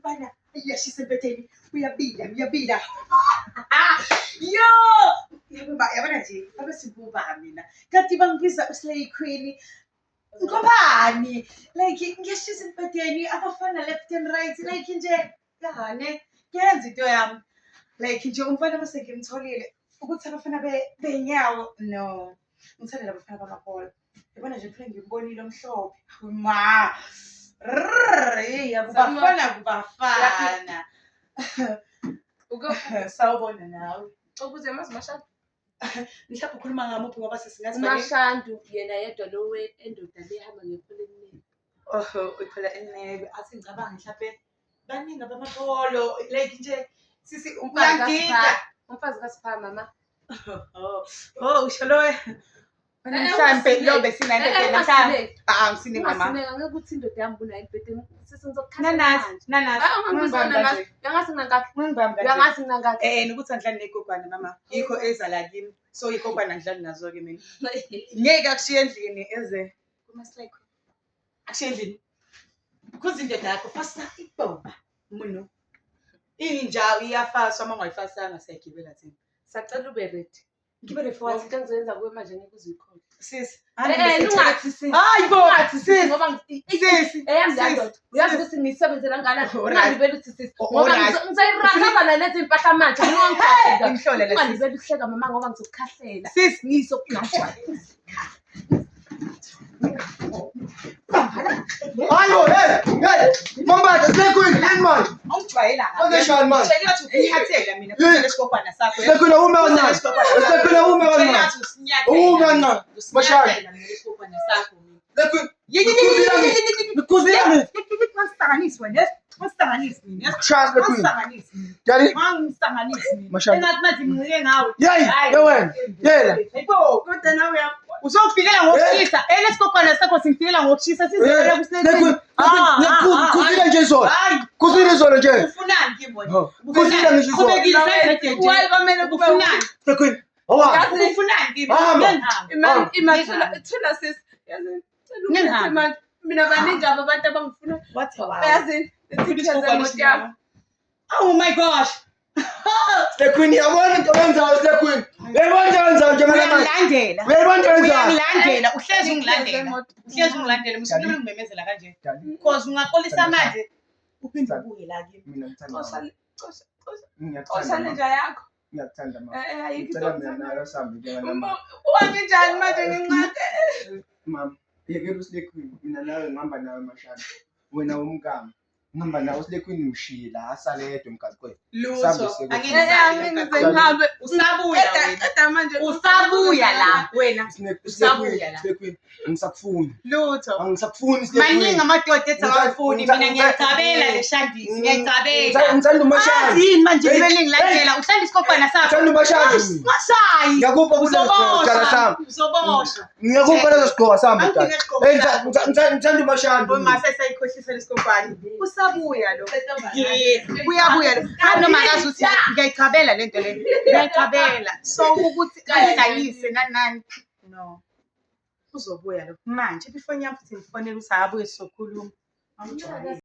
bana iyashisa empetheni uyabila yo yabona nje abesibuba mina kanti bangibiza uSlay Queen ngobani like ngiyashisa empetheni abafana left and right like nje yane ngiyenza into yami like nje umfana bese ngimtholile ukuthi abafana benyawo no ngithanda labafana bamabhola yabona nje kuphela ngimbonile omhlophe ma kubafana sawubona nawe ukuze Mashadu mhlawumbe ukhuluma ngamuphi ngoba sesingathi Mashadu yena yedwa lo endoda lehamba ngephula elinene iphela enebe athi ngicabanga mhlawumbe baningi abamabholo like nje sisi uyangida umfazi kaSipha mama usho lo mhlambe lo besinanto mhlambe ngisine mama ngeke ukuthi indoda yami kunayo impethe nanazi yangazi ngangakhi nokuthi angidlali negogwana mama yikho eza la kimi so igogwana angidlali nazo ke mina ngeke akushiye endlini eze kumaslike akushiye endlini kuze indoda yakho fasa ibomba muno inja iyafaswa uma ungayifasanga siyagibela thina sacela ube ready ngibele for what into engizoyenza kuwe manje ngeke uzikhona sis ungathi sis hayibo sis ngoba sis eyamdlalo uyazi ukuthi ngisebenzela ngana ungalibeli ukuthi sis ngoba ngizayiraka nalezi impahla manje ngiyongicela imhlole le ungalibeli uhleka mama ngoba ngizokukhahlela sis ngizokukhahlela Hallo, hey, mama, Slay Queen, man. awujwayela Ongeshani man? utshela ukuthi uyihathela mina kuphela isigogwana sakho Slay Queen uma kancane. Slay Queen uma kancane. Uma kancane. Mashadu. isigogwana sakho mina Slay Queen. Nikuzilami. Masihlanganisi wena masihlanganisi mina Shaya Slay Queen. masihlanganisi mina Yali. mangisanganisi mina Mashadu. engathi manje ngicike ngawe Yey, wena. Yela. hayibo kodwa nawe uzokufikela ngokushisa elesigogwana sakho simfikela ngokushisa sizele kuSlay Queen Kuzile nje izolo. Kuzile izolo nje. ufunani kimbona Kuzile ngisho izolo. kubekile sentence why kwamele kube ufunani Slay Queen. Hawa. ufunani kimbona thula sis yazi mina baningi abantu abangifuna what yazi oh my gosh Slay Queen, yabona into oyenzayo Slay Queen. Uyabona into oyenzayo nje manje. uyangilandela Uyabona into oyenzayo. uyangilandela uhlezi ungilandela musikhuluma ngimemezela kanje because ungaxolisa manje uphinde ubuye la kimi Mina ngithanda. oshale nja yakho Ngiyakuthanda mama. ayikho Ngicela mina nayo sambe njengamama. wanginjani manje ngincade Mama, yekela uSlay Queen, mina nawe ngihamba nawe Mashadu. Wena umkami. Ngihamba nawe uSlay Queen ushiye la asale yedwa emgaqweni. lutho ngihambe usabuya qeda manje usabuya la wena Usabuya la. Slay Queen, angisakufuni. lutho Angisakufuni Slay Queen. maningi amadoda ethi awafuni mina ngiyacabela le shandisi ngiyacabela Ngithanda uMashadu. yini manje kumele ngilandela uhlala isikhophana sakho Ngithanda uMashadu. masayi Ngiyakupha kulezo sami. uzoboshwa Ngiyakupha lezo sigqoko sami Angike dad. isigqoko Hey, sakho. ngithanda uMashadu. omase sayikhohlisa lesikhophana usabuya lo uyabuya lo noma akazi ukuthi ngiyayicabela lento le ngiyayicabela so ukuthi ayidayise nani no uzobuya lo manje before nyam futhi ngifonela ukuthi abuye sizokhuluma